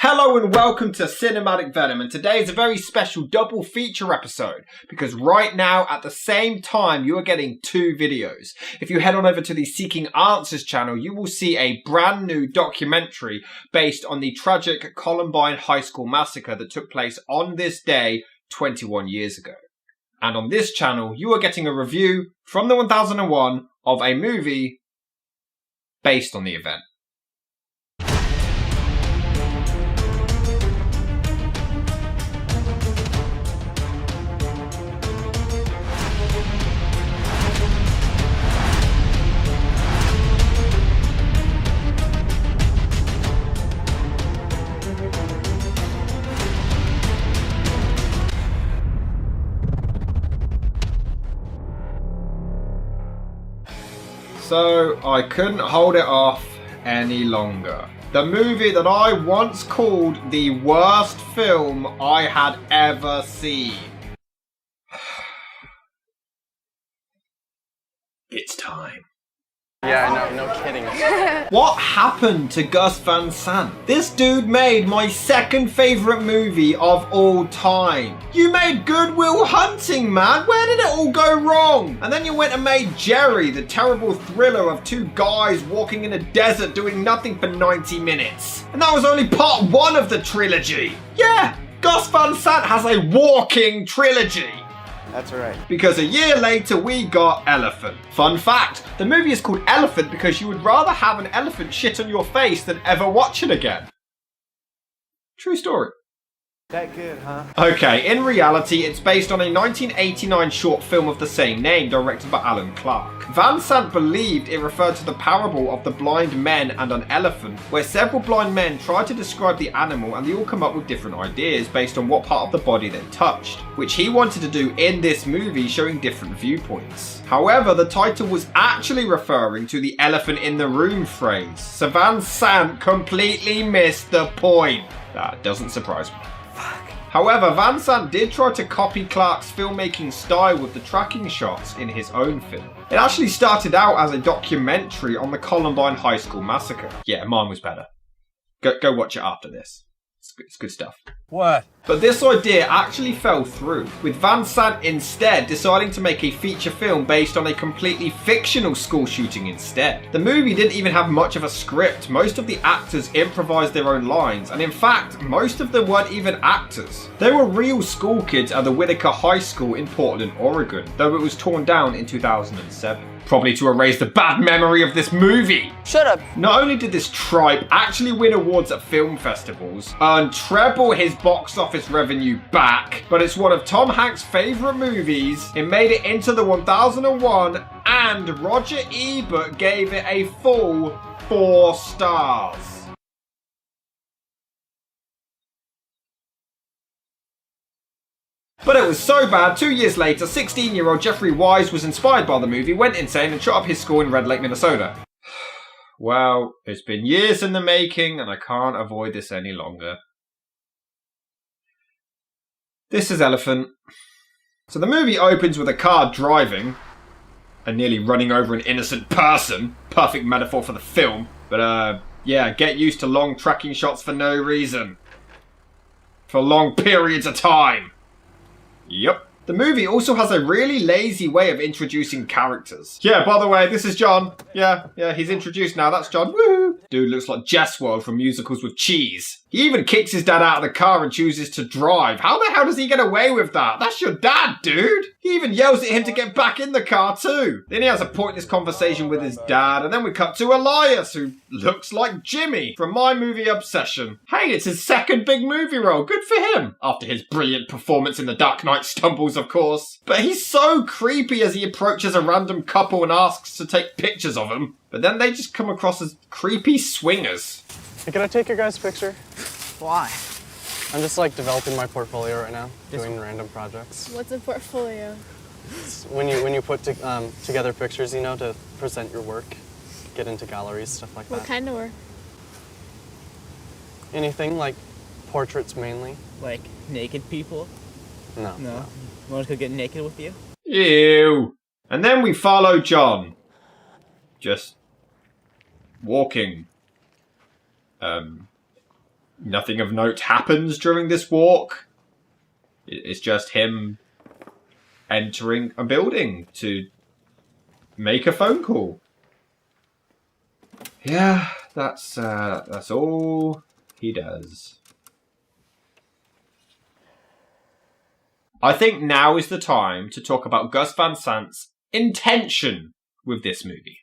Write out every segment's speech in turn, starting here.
Hello and welcome to Cinematic Venom, and today is a very special double feature episode because right now at the same time you are getting two videos. If you head on over to the Seeking Answers channel, you will see a brand new documentary based on the tragic Columbine High School massacre that took place on this day 21 years ago. And on this channel you are getting a review from the 1001 of a movie based on the event. So I couldn't hold it off any longer. The movie that I once called the worst film I had ever seen. It's time. Yeah, no kidding. What happened to Gus Van Sant? This dude made my second favourite movie of all time. You made Good Will Hunting, man. Where did it all go wrong? And then you went and made Jerry, the terrible thriller of two guys walking in a desert doing nothing for 90 minutes. And that was only part one of the trilogy. Yeah, Gus Van Sant has a walking trilogy. That's right. Because a year later we got Elephant. Fun fact, the movie is called Elephant because you would rather have an elephant shit on your face than ever watch it again. True story. That good, huh? Okay, in reality, it's based on a 1989 short film of the same name, directed by Alan Clark. Van Sant believed it referred to the parable of the blind men and an elephant, where several blind men try to describe the animal and they all come up with different ideas based on what part of the body they touched, which he wanted to do in this movie, showing different viewpoints. However, the title was actually referring to the elephant in the room phrase, so Van Sant completely missed the point. That doesn't surprise me. However, Van Sant did try to copy Clark's filmmaking style with the tracking shots in his own film. It actually started out as a documentary on the Columbine High School massacre. Yeah, mine was better. Go watch it after this. It's good stuff. What? But this idea actually fell through, with Van Sant instead deciding to make a feature film based on a completely fictional school shooting instead. The movie didn't even have much of a script. Most of the actors improvised their own lines, and in fact, most of them weren't even actors. They were real school kids at the Whitaker High School in Portland, Oregon, though it was torn down in 2007. Probably to erase the bad memory of this movie. Shut up. Not only did this tripe actually win awards at film festivals, earn treble his box office revenue back, but it's one of Tom Hanks' favourite movies. It made it into the 1001, and Roger Ebert gave it a full 4 stars. But it was so bad, 2 years later, 16-year-old Jeffrey Wise was inspired by the movie, went insane and shot up his school in Red Lake, Minnesota. Well, it's been years in the making and I can't avoid this any longer. This is Elephant. So the movie opens with a car driving and nearly running over an innocent person. Perfect metaphor for the film. But yeah, get used to long tracking shots for no reason. For long periods of time. Yep. The movie also has a really lazy way of introducing characters. Yeah, by the way, this is John. Yeah, he's introduced now. That's John. Woohoo! Dude looks like Jess World from Musicals with Cheese. He even kicks his dad out of the car and chooses to drive. How the hell does he get away with that? That's your dad, dude! He even yells at him to get back in the car too. Then he has a pointless conversation with his dad, and then we cut to Elias, who looks like Jimmy from My Movie Obsession. Hey, it's his second big movie role. Good for him. After his brilliant performance in The Dark Knight Stumbles, of course. But he's so creepy as he approaches a random couple and asks to take pictures of him. But then they just come across as creepy swingers. Hey, can I take your guys' picture? Why? I'm just like developing my portfolio right now, doing random projects. What's a portfolio? It's when you put together pictures, you know, to present your work, get into galleries, stuff like that. What kind of work? Anything, like portraits mainly. Like naked people? No. No. Want to go get naked with you? Ew. And then we follow John. Just walking. Nothing of note happens during this walk. It's just him entering a building to make a phone call. Yeah, that's all he does. I think now is the time to talk about Gus Van Sant's intention with this movie.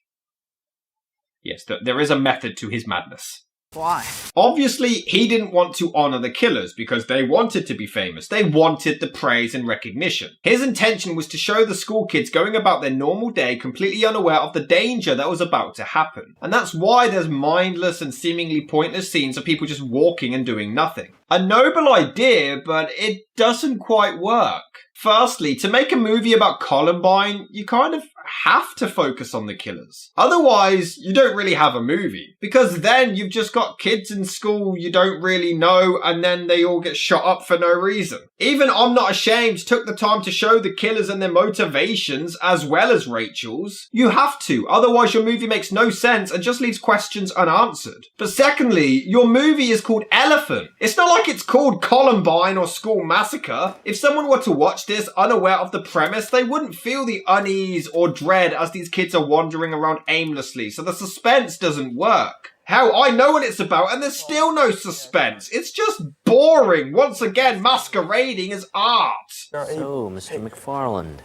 Yes, there is a method to his madness. Why? Obviously, he didn't want to honour the killers because they wanted to be famous. They wanted the praise and recognition. His intention was to show the school kids going about their normal day completely unaware of the danger that was about to happen. And that's why there's mindless and seemingly pointless scenes of people just walking and doing nothing. A noble idea, but it doesn't quite work. Firstly, to make a movie about Columbine, you kind of have to focus on the killers. Otherwise, you don't really have a movie. Because then you've just got kids in school you don't really know, and then they all get shot up for no reason. Even I'm Not Ashamed took the time to show the killers and their motivations, as well as Rachel's. You have to, otherwise your movie makes no sense and just leaves questions unanswered. But secondly, your movie is called Elephant. It's not like it's called Columbine or School Massacre. If someone were to watch this unaware of the premise, they wouldn't feel the unease or dread as these kids are wandering around aimlessly, so the suspense doesn't work. Hell, I know what it's about and there's still no suspense. It's just boring, once again masquerading as art. So, Mr. McFarland.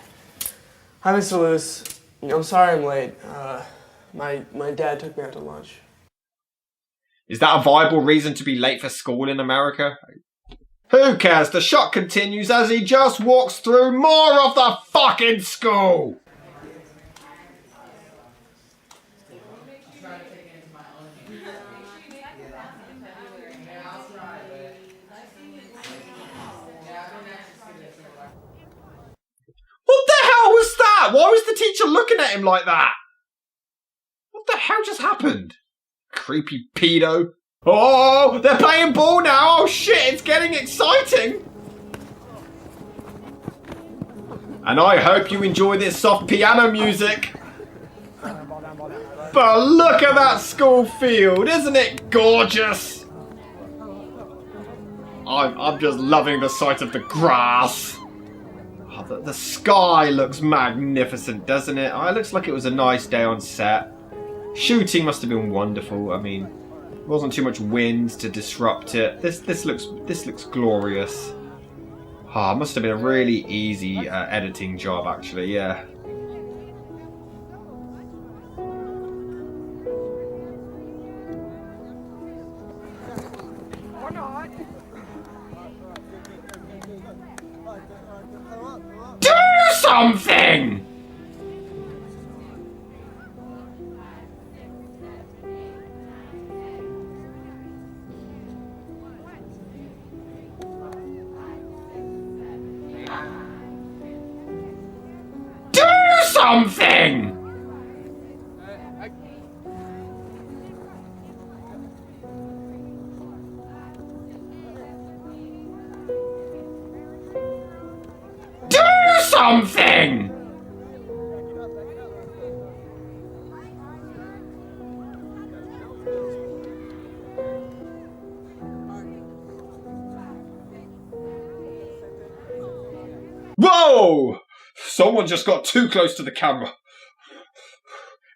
Hi, Mr. Lewis. I'm sorry I'm late. My dad took me out to lunch. Is that a viable reason to be late for school in America? Who cares? The shot continues as he just walks through more of the fucking school! What the hell was that? Why was the teacher looking at him like that? What the hell just happened? Creepy pedo. Oh, they're playing ball now. Oh shit, it's getting exciting. And I hope you enjoy this soft piano music. But look at that school field. Isn't it gorgeous? I'm just loving the sight of the grass. Oh, the sky looks magnificent, doesn't it? Oh, it looks like it was a nice day on set. Shooting must have been wonderful. I mean, there wasn't too much wind to disrupt it. This looks glorious. Ah, it must have been a really easy editing job, actually. Yeah. Do something! Something! Do something! Whoa! Someone just got too close to the camera.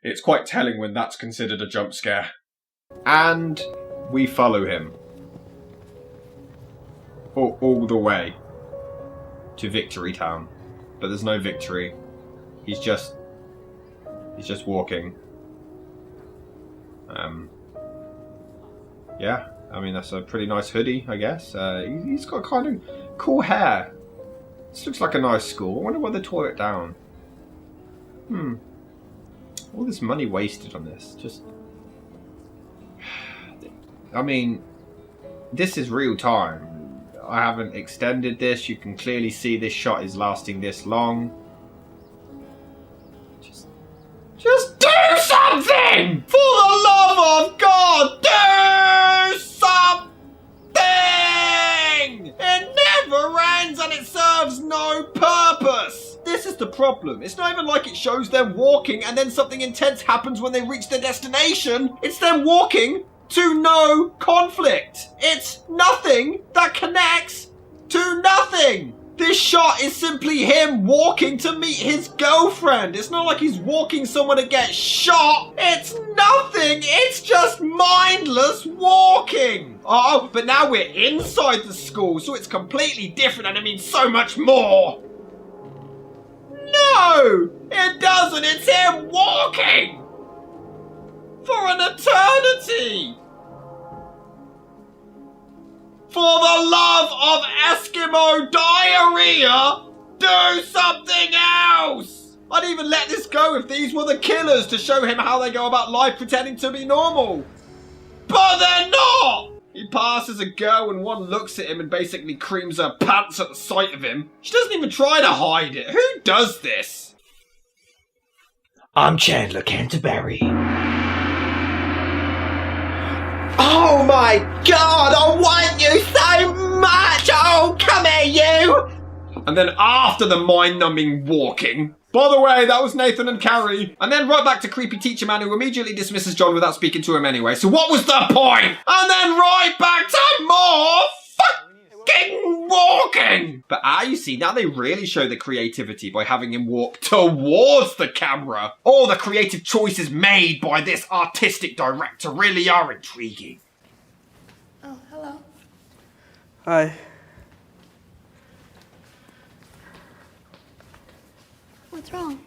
It's quite telling when that's considered a jump scare. And we follow him. All the way to Victory Town. But there's no victory. He's just walking. Yeah, I mean, that's a pretty nice hoodie, I guess. He's got kind of cool hair. This looks like a nice school. I wonder why they tore it down. All this money wasted on this. Just... I mean, this is real time. I haven't extended this. You can clearly see this shot is lasting this long. Just do something! For the love of God, do something! It never ends and it serves no purpose! This is the problem. It's not even like it shows them walking and then something intense happens when they reach their destination. It's them walking to no conflict. It's nothing that connects to nothing. This shot is simply him walking to meet his girlfriend. It's not like he's walking somewhere to get shot. It's nothing. It's just mindless walking. Oh, but now we're inside the school, so it's completely different and it means so much more. No, it doesn't. It's him walking for an eternity. For the love of Eskimo diarrhea, do something else! I'd even let this go if these were the killers to show him how they go about life pretending to be normal. But they're not! He passes a girl and one looks at him and basically creams her pants at the sight of him. She doesn't even try to hide it. Who does this? I'm Chandler Canterbury. Oh my god, I want you so much! Oh, come here, you! And then after the mind-numbing walking, by the way, that was Nathan and Carrie. And then right back to creepy teacher man who immediately dismisses John without speaking to him anyway. So what was the point? And then right back to more fucking walking! But you see, now they really show the creativity by having him walk towards the camera. All the creative choices made by this artistic director really are intriguing. Oh, hello. Hi. What's wrong?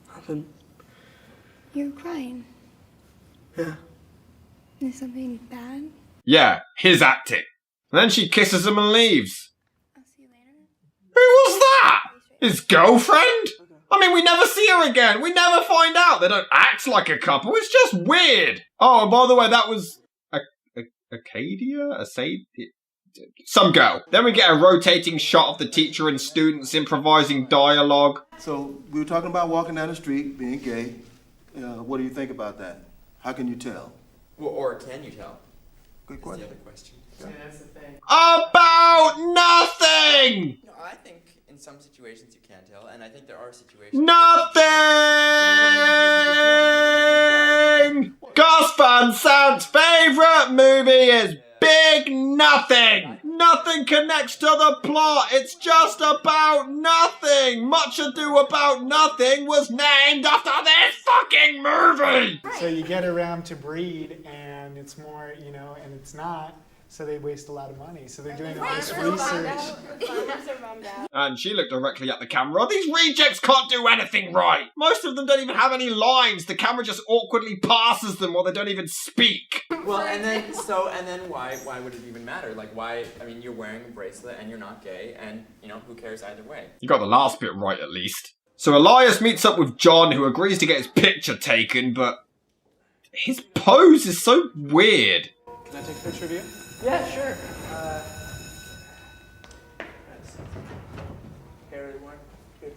Nothing. You're crying. Yeah. Is something bad? Yeah, his acting. And then she kisses him and leaves. I'll see you later. Who was that? His girlfriend? I mean, we never see her again. We never find out. They don't act like a couple. It's just weird. Oh, and by the way, that was Acadia? Some girl. Then we get a rotating shot of the teacher and students improvising dialogue. So we were talking about walking down the street, being gay. What do you think about that? How can you tell? Well, or can you tell? Good That's question. the other question. Yeah, that's the thing. About nothing! No, I think in some situations you can tell, and I think there are situations. Nothing! Gus Van Sant's favourite movie is Big Nothing! Nothing connects to the plot. It's just about nothing. Much Ado About Nothing was named after this fucking movie! So you get around to breed, and it's more, and it's not. So they waste a lot of money. So they're doing all this research. And she looked directly at the camera. These rejects can't do anything right. Most of them don't even have any lines. The camera just awkwardly passes them while they don't even speak. Well, and then why would it even matter? Like, why? I mean, you're wearing a bracelet and you're not gay, and who cares either way? You got the last bit right at least. So Elias meets up with John, who agrees to get his picture taken, but his pose is so weird. Can I take a picture of you? Yeah, sure. Here, one. Good.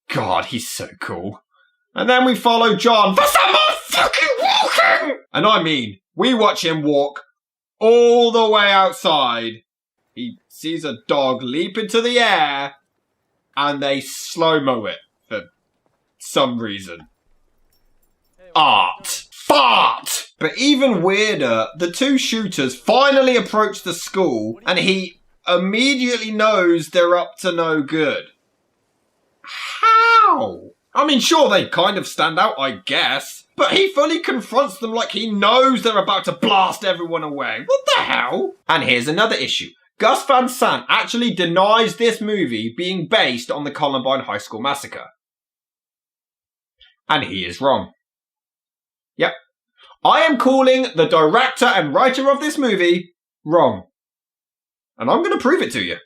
God, he's so cool. And then we follow John for some more fucking walking! And I mean, we watch him walk all the way outside. He sees a dog leap into the air, and they slow-mo it for some reason. Art. Fart! But even weirder, the two shooters finally approach the school, and he immediately knows they're up to no good. How? I mean, sure, they kind of stand out, I guess, but he fully confronts them like he knows they're about to blast everyone away. What the hell? And here's another issue. Gus Van Sant actually denies this movie being based on the Columbine High School massacre. And he is wrong. Yep. I am calling the director and writer of this movie wrong. And I'm going to prove it to you.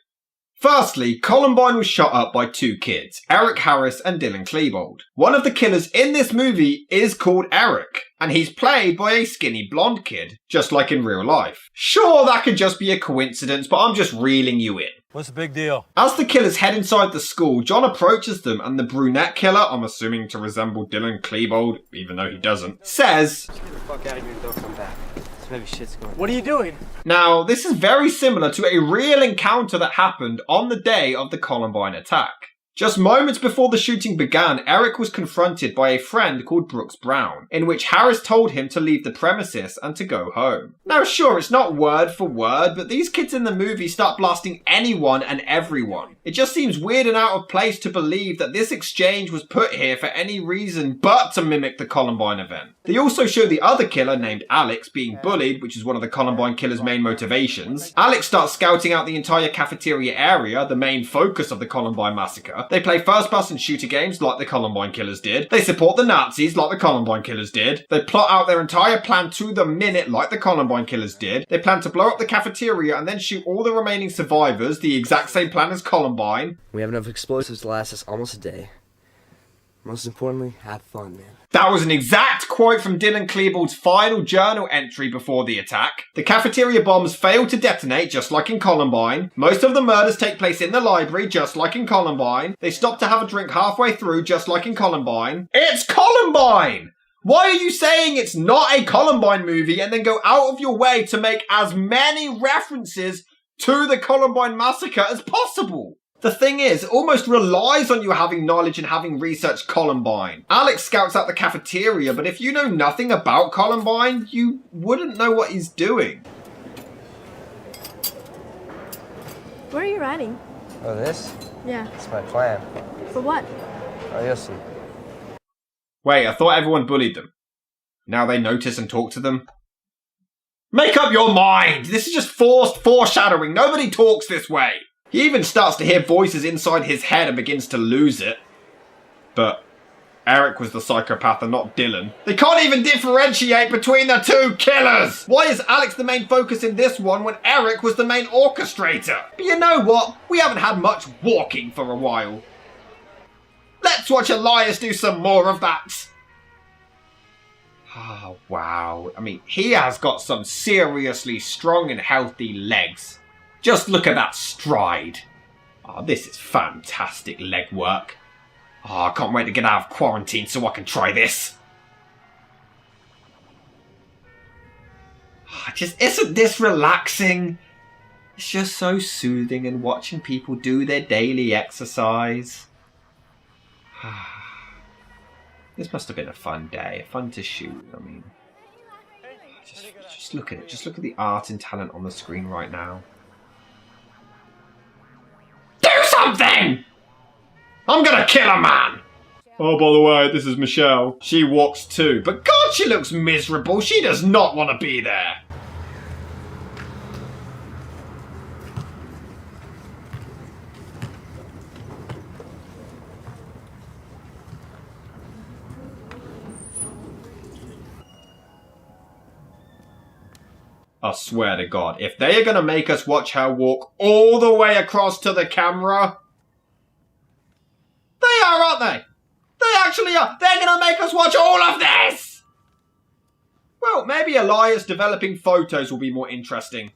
Firstly, Columbine was shot up by two kids, Eric Harris and Dylan Klebold. One of the killers in this movie is called Eric, and he's played by a skinny blonde kid, just like in real life. Sure, that could just be a coincidence, but I'm just reeling you in. What's the big deal? As the killers head inside the school, John approaches them, and the brunette killer, I'm assuming to resemble Dylan Klebold, even though he doesn't, says, Get the fuck out of here and don't come back. Some heavy shit's going on. What are you doing? Now, this is very similar to a real encounter that happened on the day of the Columbine attack. Just moments before the shooting began, Eric was confronted by a friend called Brooks Brown, in which Harris told him to leave the premises and to go home. Now sure, it's not word for word, but these kids in the movie start blasting anyone and everyone. It just seems weird and out of place to believe that this exchange was put here for any reason but to mimic the Columbine event. They also show the other killer named Alex being bullied, which is one of the Columbine killer's main motivations. Alex starts scouting out the entire cafeteria area, the main focus of the Columbine massacre. They play first-person shooter games like the Columbine killers did. They support the Nazis like the Columbine killers did. They plot out their entire plan to the minute like the Columbine killers did. They plan to blow up the cafeteria and then shoot all the remaining survivors, the exact same plan as Columbine. We have enough explosives to last us almost a day. Most importantly, have fun, man. That was an exact quote from Dylan Klebold's final journal entry before the attack. The cafeteria bombs failed to detonate, just like in Columbine. Most of the murders take place in the library, just like in Columbine. They stop to have a drink halfway through, just like in Columbine. It's Columbine! Why are you saying it's not a Columbine movie and then go out of your way to make as many references to the Columbine massacre as possible? The thing is, it almost relies on you having knowledge and having researched Columbine. Alex scouts out the cafeteria, but if you know nothing about Columbine, you wouldn't know what he's doing. Where are you riding? Oh, this? Yeah. It's my plan. For what? Oh, you'll see. Wait, I thought everyone bullied them. Now they notice and talk to them? Make up your mind! This is just forced foreshadowing. Nobody talks this way. He even starts to hear voices inside his head and begins to lose it. But Eric was the psychopath and not Dylan. They can't even differentiate between the two killers! Why is Alex the main focus in this one when Eric was the main orchestrator? But you know what? We haven't had much walking for a while. Let's watch Elias do some more of that. Oh, wow. I mean, he has got some seriously strong and healthy legs. Just look at that stride. Oh, this is fantastic leg work. Oh, I can't wait to get out of quarantine so I can try this. Oh, isn't this relaxing? It's just so soothing and watching people do their daily exercise. This must have been a fun day, fun to shoot. I mean, just look at it. Just look at the art and talent on the screen right now. Do something! I'm gonna kill a man! Oh, by the way, this is Michelle. She walks too, but God, she looks miserable. She does not want to be there. I swear to God, if they are going to make us watch her walk all the way across to the camera... They are, aren't they? They actually are. They're going to make us watch all of this! Well, maybe Elias developing photos will be more interesting.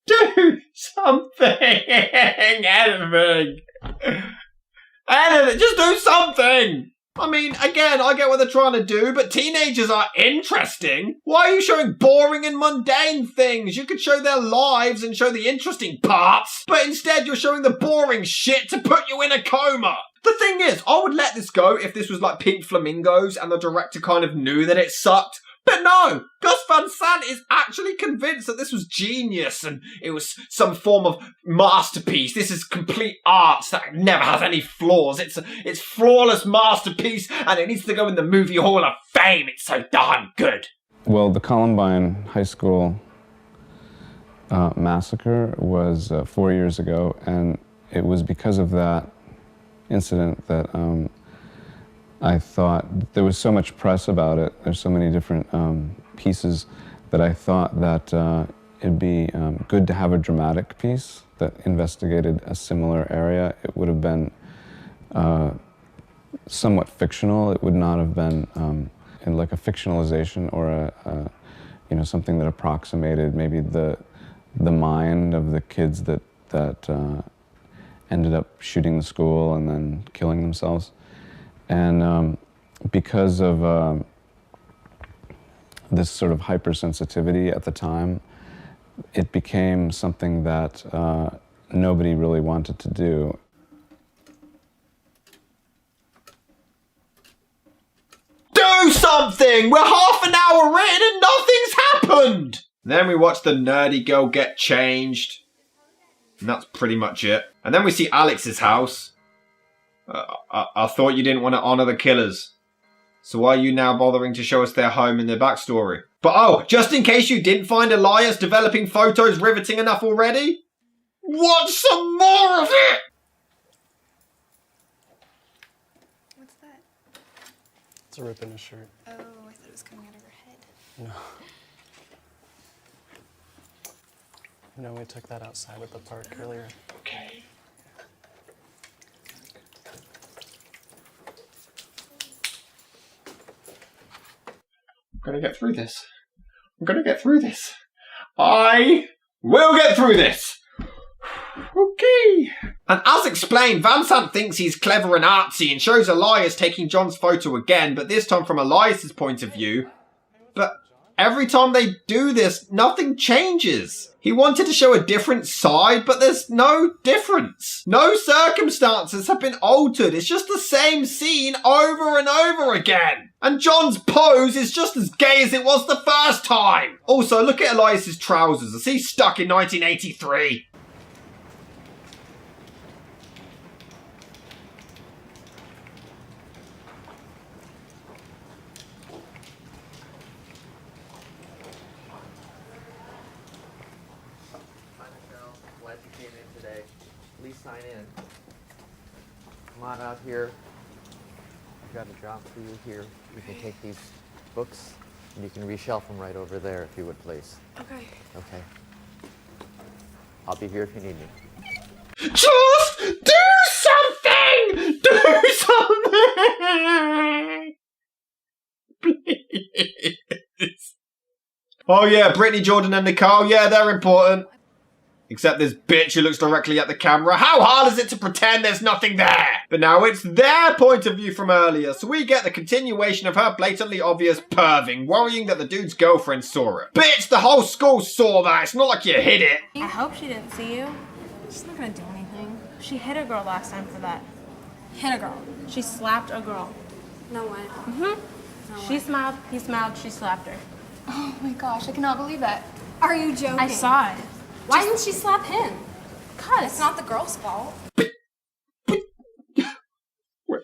Do something! Anything! Anything! Just do something! I mean, again, I get what they're trying to do, but teenagers are interesting. Why are you showing boring and mundane things? You could show their lives and show the interesting parts, but instead you're showing the boring shit to put you in a coma. The thing is, I would let this go if this was like Pink Flamingos and the director kind of knew that it sucked. But no, Gus Van Sant is actually convinced that this was genius and it was some form of masterpiece. This is complete art that never has any flaws. It's flawless masterpiece and it needs to go in the Movie Hall of Fame. It's so darn good. Well, the Columbine High School massacre was 4 years ago, and it was because of that incident that I thought there was so much press about it. There's so many different pieces that I thought that it'd be good to have a dramatic piece that investigated a similar area. It would have been somewhat fictional. It would not have been in like a fictionalization or a you know, something that approximated maybe the mind of the kids that ended up shooting the school and then killing themselves. And because of this sort of hypersensitivity at the time, it became something that nobody really wanted to do. Do something! We're half an hour in and nothing's happened! Then we watch the nerdy girl get changed. And that's pretty much it. And then we see Alex's house. I thought you didn't want to honour the killers. So why are you now bothering to show us their home and their backstory? But oh, just in case you didn't find Elias developing photos riveting enough already, watch some more of it! What's that? It's a rip in a shirt. Oh, I thought it was coming out of her head. No. No, we took that outside at the park earlier. Okay. I'm gonna get through this. I'm gonna get through this. I will get through this! Okay. And as explained, Van Sant thinks he's clever and artsy and shows Elias taking John's photo again, but this time from Elias's point of view. But every time they do this, nothing changes. He wanted to show a different side, but there's no difference. No circumstances have been altered. It's just the same scene over and over again. And John's pose is just as gay as it was the first time. Also, look at Elias's trousers. Is he stuck in 1983? Glad you came in today. Please sign in. Come on out here. I've got a job for you here. You can take these books and you can reshelf them right over there if you would please. Okay. Okay. I'll be here if you need me. Just do something! Do something! Please. Oh yeah, Brittany, Jordan and Nicole, yeah, they're important. Except this bitch who looks directly at the camera. How hard is it to pretend there's nothing there? But now it's their point of view from earlier, so we get the continuation of her blatantly obvious perving, worrying that the dude's girlfriend saw it. Bitch, the whole school saw that. It's not like you hid it. I hope she didn't see you. She's not gonna do anything. She hit a girl last time for that. Hit a girl. She slapped a girl. No way. Mm-hmm. She smiled, he smiled, she slapped her. Oh my gosh, I cannot believe that. Are you joking? I saw it. Why didn't she slap him? Cause It's not the girl's fault. Wait.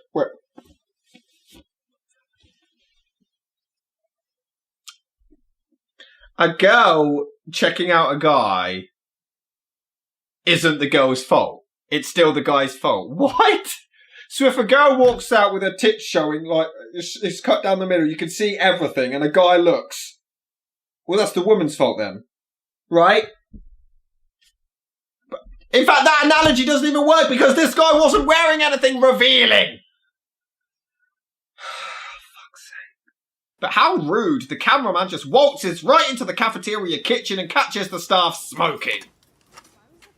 A girl checking out a guy isn't the girl's fault. It's still the guy's fault. What? So if a girl walks out with her tits showing, like, it's cut down the middle, you can see everything, and a guy looks, well, that's the woman's fault then. Right? In fact, that analogy doesn't even work because this guy wasn't wearing anything revealing. Fuck's sake. But how rude. The cameraman just waltzes right into the cafeteria kitchen and catches the staff smoking.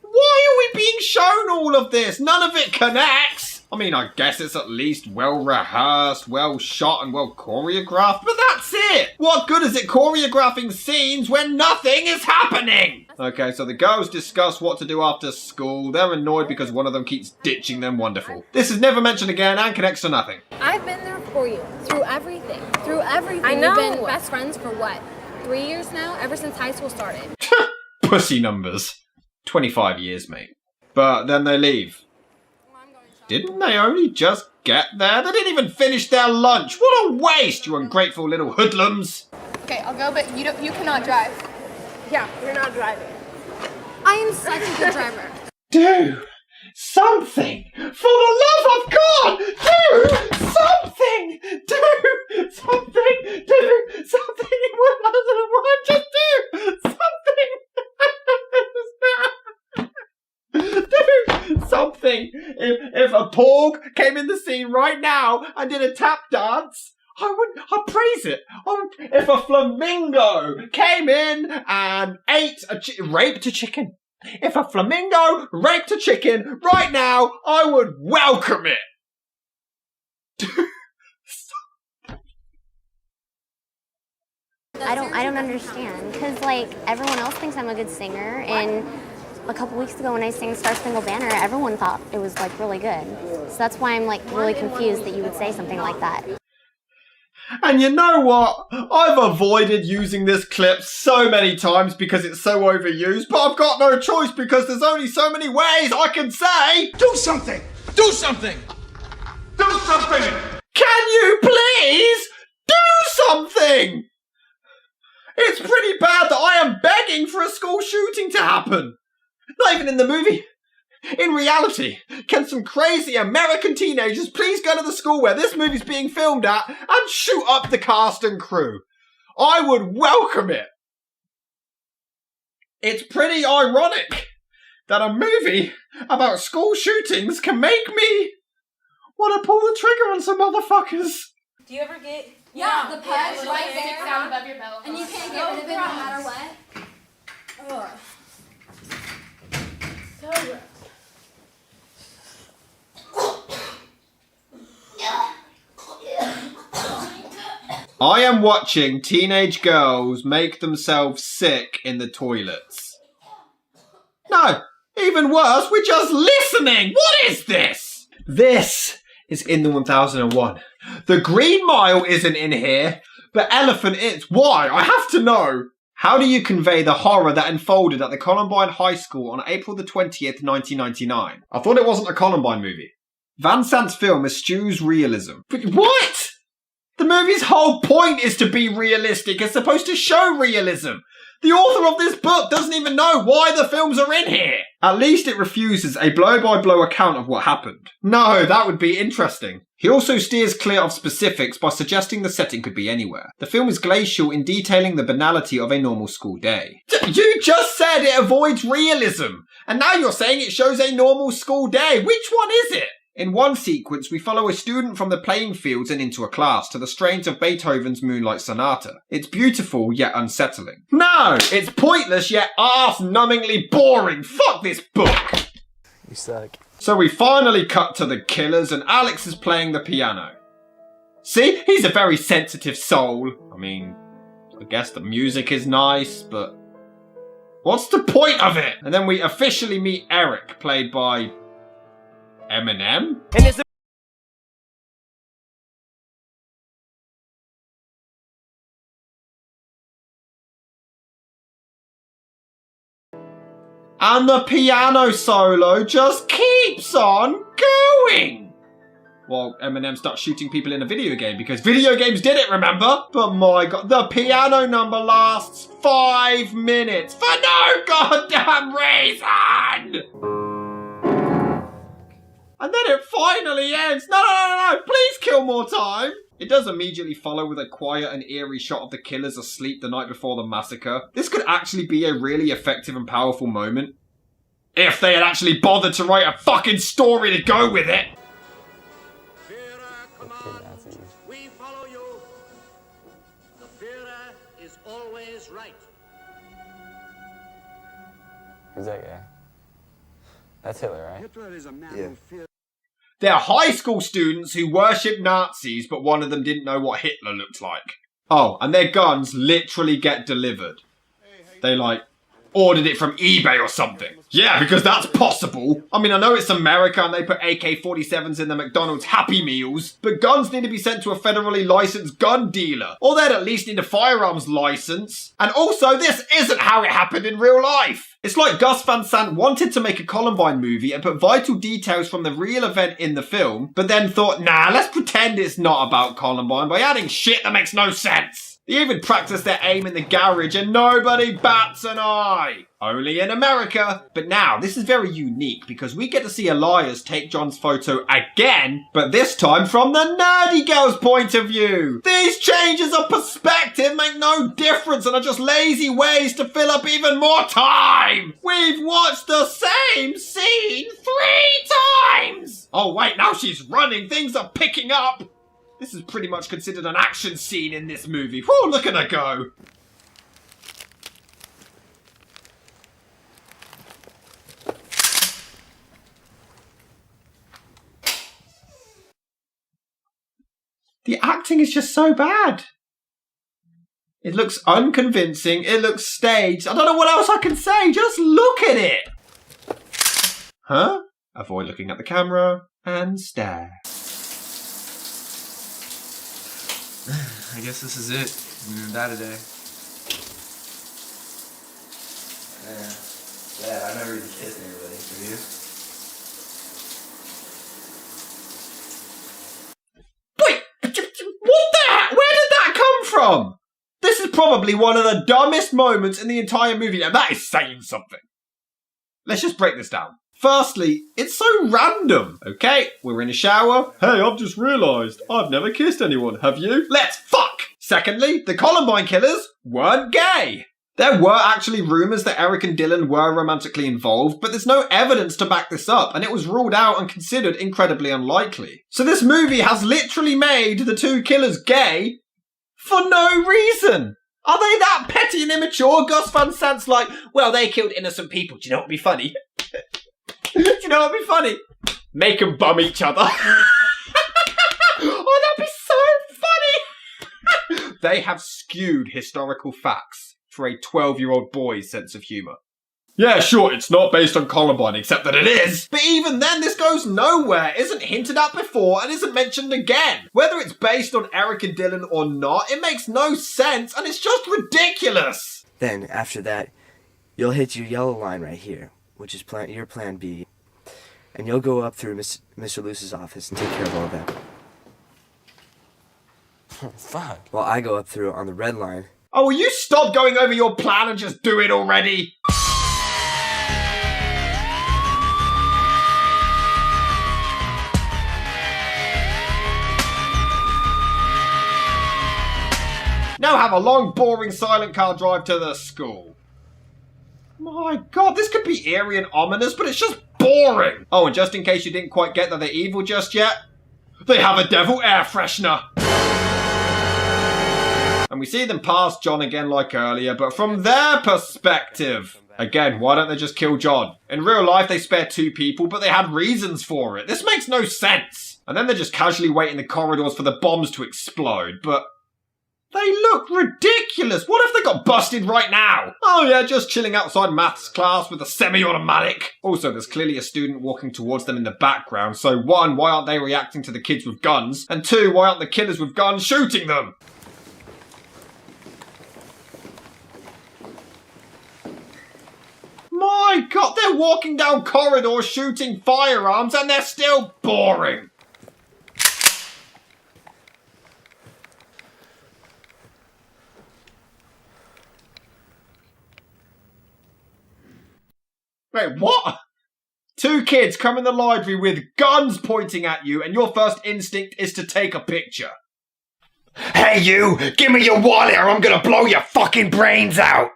Why are we being shown all of this? None of it connects. I mean, I guess it's at least well rehearsed, well shot and well choreographed, but that's it. What good is it choreographing scenes when nothing is happening? Okay, so the girls discuss what to do after school. They're annoyed because one of them keeps ditching them. Wonderful. This is never mentioned again and connects to nothing. I've been there for you through everything. Through everything. I know. We've been best friends for what? 3 years now? Ever since high school started. Pussy numbers. 25 years, mate. But then they leave. Didn't they only just get there? They didn't even finish their lunch. What a waste, you ungrateful little hoodlums. Okay, I'll go, but you cannot drive. Yeah, you're not driving. I am such a good driver. Do something! For the love of God! Do something! Do something! Do something! Just do something! Do something! If a porg came in the scene right now and did a tap dance, I'd praise it. If a flamingo came in and raped a chicken. If a flamingo raped a chicken right now, I would welcome it. I don't understand, because like everyone else thinks I'm a good singer, and a couple weeks ago when I sang Star Spangled Banner, everyone thought it was like really good. So that's why I'm like really confused that you would say something like that. And you know what? I've avoided using this clip so many times because it's so overused, but I've got no choice because there's only so many ways I can say, do something! Do something! Do something! Can you please do something? It's pretty bad that I am begging for a school shooting to happen. Not even in the movie. In reality, can some crazy American teenagers please go to the school where this movie's being filmed at and shoot up the cast and crew? I would welcome it. It's pretty ironic that a movie about school shootings can make me want to pull the trigger on some motherfuckers. Do you ever get... Yeah, the peg yeah, right sticks there, out above your belt. and you can't get rid of it no matter what. Ugh. So gross. I am watching teenage girls make themselves sick in the toilets. No, even worse, we're just listening. What is this? This is in the 1001. The Green Mile isn't in here, but Elephant is. Why? I have to know. How do you convey the horror that unfolded at the Columbine High School on April the 20th, 1999? I thought it wasn't a Columbine movie. Van Sant's film eschews realism. But what? The movie's whole point is to be realistic. It's supposed to show realism. The author of this book doesn't even know why the films are in here. At least it refuses a blow-by-blow account of what happened. No, that would be interesting. He also steers clear of specifics by suggesting the setting could be anywhere. The film is glacial in detailing the banality of a normal school day. You just said it avoids realism, and now you're saying it shows a normal school day. Which one is it? In one sequence, we follow a student from the playing fields and into a class to the strains of Beethoven's Moonlight Sonata. It's beautiful, yet unsettling. No! It's pointless, yet arse-numbingly boring! Fuck this book! You suck. So we finally cut to the killers and Alex is playing the piano. See? He's a very sensitive soul. I mean, I guess the music is nice, but what's the point of it? And then we officially meet Eric, played by Eminem? And the piano solo just keeps on going! Well, Eminem starts shooting people in a video game because video games did it, remember? But my god, the piano number lasts 5 minutes for no goddamn reason! And then it finally ends. No, please kill more time. It does immediately follow with a quiet and eerie shot of the killers asleep the night before the massacre. This could actually be a really effective and powerful moment. If they had actually bothered to write a fucking story to go with it. We follow you. The Führer is always right. Who's that guy? That's Hitler, right? Hitler is a man Yeah. who fears. They're high school students who worship Nazis, but one of them didn't know what Hitler looked like. Oh, and their guns literally get delivered. They, ordered it from eBay or something. Yeah, because that's possible. I mean, I know it's America and they put AK-47s in the McDonald's Happy Meals, but guns need to be sent to a federally licensed gun dealer. Or they'd at least need a firearms license. And also, this isn't how it happened in real life. It's like Gus Van Sant wanted to make a Columbine movie and put vital details from the real event in the film, but then thought, nah, let's pretend it's not about Columbine by adding shit that makes no sense. They even practice their aim in the garage and nobody bats an eye. Only in America. But now, this is very unique because we get to see Elias take John's photo again, but this time from the nerdy girl's point of view. These changes of perspective make no difference and are just lazy ways to fill up even more time. We've watched the same scene 3 times. Oh wait, now she's running. Things are picking up. This is pretty much considered an action scene in this movie. Whew, look at her go. The acting is just so bad. It looks unconvincing. It looks staged. I don't know what else I can say. Just look at it. Huh? Avoid looking at the camera and stare. I guess this is it. We were that today. Yeah, I never even kissed anybody. Have you? Wait! What the heck? Where did that come from? This is probably one of the dumbest moments in the entire movie, and that is saying something. Let's just break this down. Firstly, it's so random. Okay, we're in a shower. Hey, I've just realised I've never kissed anyone, have you? Let's fuck! Secondly, the Columbine killers weren't gay. There were actually rumours that Eric and Dylan were romantically involved, but there's no evidence to back this up, and it was ruled out and considered incredibly unlikely. So this movie has literally made the 2 killers gay for no reason. Are they that petty and immature? Gus Van Sant's like, well, they killed innocent people. Do you know what would be funny? Do you know what would be funny? Make them bum each other. Oh, that'd be so funny. They have skewed historical facts for a 12-year-old boy's sense of humour. Yeah, sure, it's not based on Columbine, except that it is. But even then, this goes nowhere, isn't hinted at before, and isn't mentioned again. Whether it's based on Eric and Dylan or not, it makes no sense, and it's just ridiculous. Then, after that, you'll hit your yellow line right here, which is your plan B. And you'll go up through Mr. Luce's office and take care of all that. Fuck. While I go up through on the red line. Oh, will you stop going over your plan and just do it already? Now have a long, boring, silent car drive to the school. My god, this could be eerie and ominous, but it's just boring. Oh, and just in case you didn't quite get that they're evil just yet, they have a devil air freshener. And we see them pass John again like earlier, but from their perspective. Again, why don't they just kill John? In real life, they spare 2 people, but they had reasons for it. This makes no sense. And then they just casually wait in the corridors for the bombs to explode, but they look ridiculous. What if they got busted right now? Oh yeah, just chilling outside maths class with a semi-automatic. Also, there's clearly a student walking towards them in the background. So 1, why aren't they reacting to the kids with guns? And 2, why aren't the killers with guns shooting them? My god, they're walking down corridors shooting firearms and they're still boring. Wait, what? 2 kids come in the library with guns pointing at you and your first instinct is to take a picture. Hey you, give me your wallet or I'm gonna blow your fucking brains out.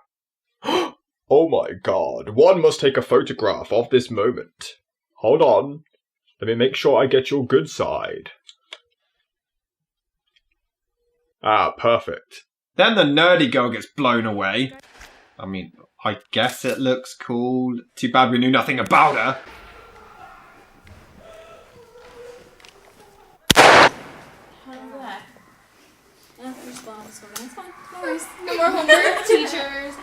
Oh my god, one must take a photograph of this moment. Hold on, let me make sure I get your good side. Ah, perfect. Then the nerdy girl gets blown away. I mean, I guess it looks cool. Too bad we knew nothing about her. How was that? Yeah, there's bombs coming. It's fine. No worries. No more homework. Teachers.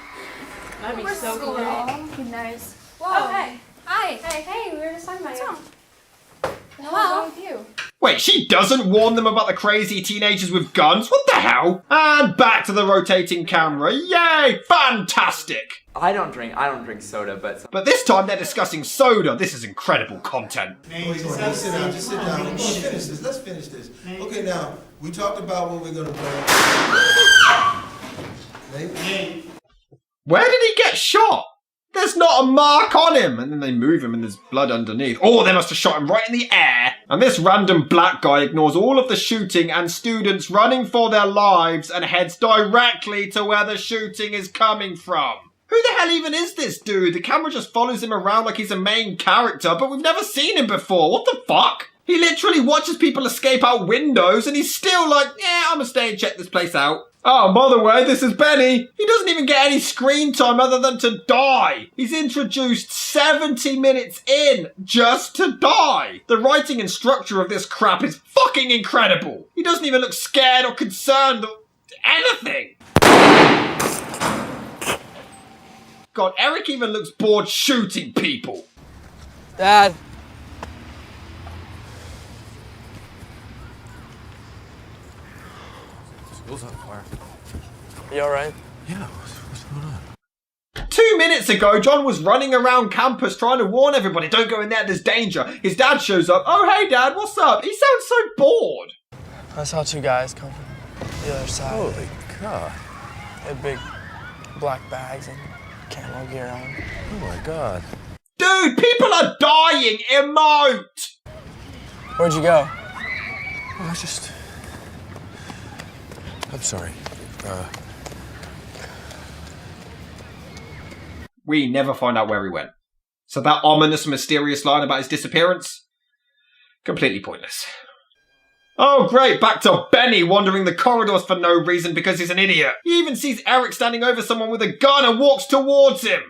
That'd be so cool. Good nice. Whoa. Oh, hey. Hi. Hey, we were just talking about you. What's wrong with you? Wait, she doesn't warn them about the crazy teenagers with guns? What the hell? And back to the rotating camera. Yay! Fantastic! I don't drink soda, but But this time they're discussing soda. This is incredible content. Wait, just sit down, just sit down. Let's finish this. Okay, now, we talked about what we're gonna play. Nate? Where did he get shot? There's not a mark on him. And then they move him and there's blood underneath. Oh, they must have shot him right in the air. And this random black guy ignores all of the shooting and students running for their lives and heads directly to where the shooting is coming from. Who the hell even is this dude? The camera just follows him around like he's a main character, but we've never seen him before. What the fuck? He literally watches people escape out windows and he's still like, yeah, I'm gonna stay and check this place out. Oh, by the way, this is Benny. He doesn't even get any screen time other than to die. He's introduced 70 minutes in just to die. The writing and structure of this crap is fucking incredible. He doesn't even look scared or concerned or anything. God, Eric even looks bored shooting people. Dad. School's on fire. You alright? Yeah, what's going on? 2 minutes ago, John was running around campus trying to warn everybody, don't go in there, there's danger. His dad shows up. Oh, hey, Dad, what's up? He sounds so bored. I saw two guys come from the other side. Holy God. They had big black bags and camo gear on. Oh my God. Dude, people are dying. Emote. Where'd you go? Oh, I'm sorry. We never find out where he went. So that ominous, mysterious line about his disappearance? Completely pointless. Oh great, back to Benny wandering the corridors for no reason because he's an idiot. He even sees Eric standing over someone with a gun and walks towards him.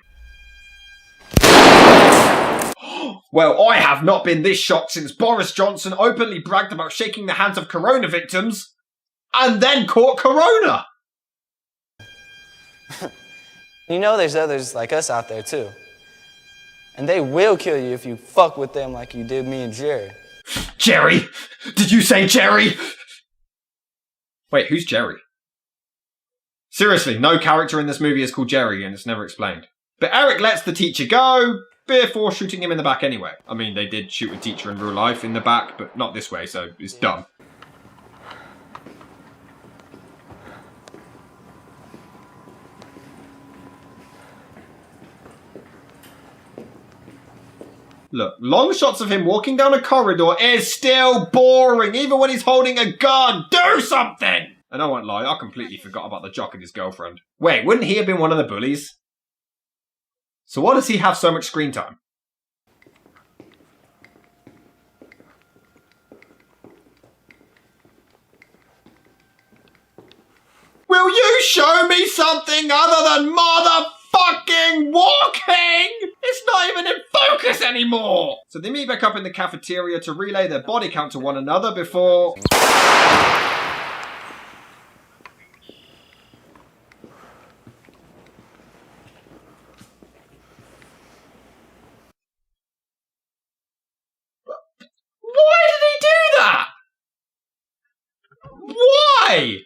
Well, I have not been this shocked since Boris Johnson openly bragged about shaking the hands of corona victims and then caught corona. You know there's others like us out there too. And they will kill you if you fuck with them like you did me and Jerry. Jerry? Did you say Jerry? Wait, who's Jerry? Seriously, no character in this movie is called Jerry and it's never explained. But Eric lets the teacher go before shooting him in the back anyway. I mean, they did shoot a teacher in real life in the back, but not this way, so it's dumb. Look, long shots of him walking down a corridor is still boring, even when he's holding a gun. Do something! And I won't lie, I completely forgot about the jock and his girlfriend. Wait, wouldn't he have been one of the bullies? So why does he have so much screen time? Will you show me something other than motherfucking walking? It's not even in focus anymore! So they meet back up in the cafeteria to relay their body count to one another before... Why did he do that? Why?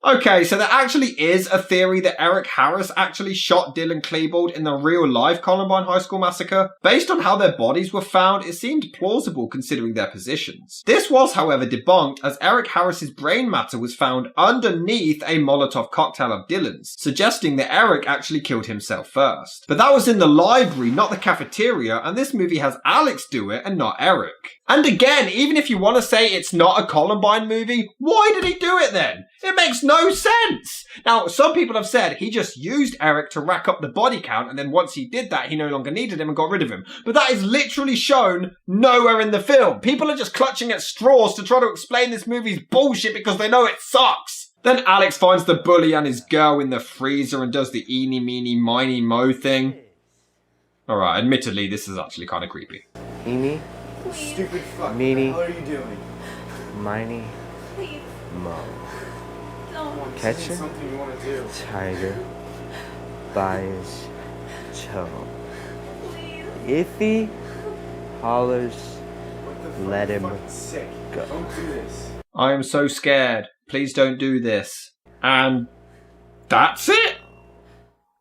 Okay, so there actually is a theory that Eric Harris actually shot Dylan Klebold in the real-life Columbine High School massacre. Based on how their bodies were found, it seemed plausible considering their positions. This was, however, debunked as Eric Harris's brain matter was found underneath a Molotov cocktail of Dylan's, suggesting that Eric actually killed himself first. But that was in the library, not the cafeteria, and this movie has Alex do it and not Eric. And again, even if you want to say it's not a Columbine movie, why did he do it then? It makes no sense! Now, some people have said he just used Eric to rack up the body count, and then once he did that, he no longer needed him and got rid of him. But that is literally shown nowhere in the film. People are just clutching at straws to try to explain this movie's bullshit because they know it sucks. Then Alex finds the bully and his girl in the freezer and does the eeny, meeny, miny, mo thing. Alright, admittedly, this is actually kind of creepy. Eeny, Stupid fuck. meeny, What are you doing? miny, Please, mo. don't. Catcher, Something you want to do. tiger, bias, toe. Please. Iffy, hollers, let him Sick. go. Don't do this. I am so scared. Please don't do this. And that's it.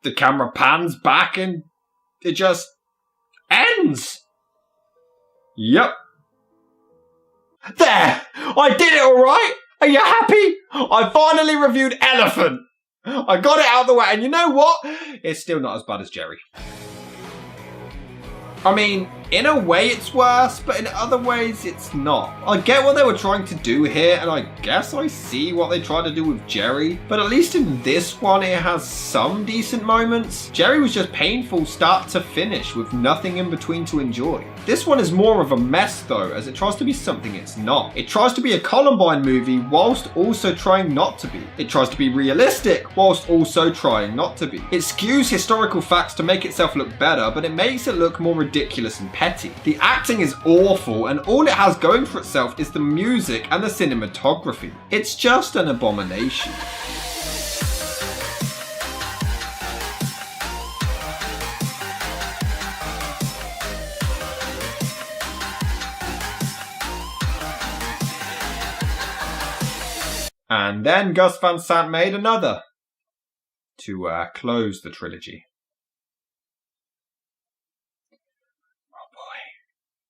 The camera pans back and it just ends. Yep. There! I did it alright! Are you happy? I finally reviewed Elephant. I got it out of the way, and you know what? It's still not as bad as Jerry. I mean, in a way it's worse, but in other ways it's not. I get what they were trying to do here, and I guess I see what they tried to do with Jerry, but at least in this one it has some decent moments. Jerry was just painful start to finish with nothing in between to enjoy. This one is more of a mess though, as it tries to be something it's not. It tries to be a Columbine movie whilst also trying not to be. It tries to be realistic whilst also trying not to be. It skews historical facts to make itself look better, but it makes it look more ridiculous and petty. The acting is awful, and all it has going for itself is the music and the cinematography. It's just an abomination. And then Gus Van Sant made another to close the trilogy.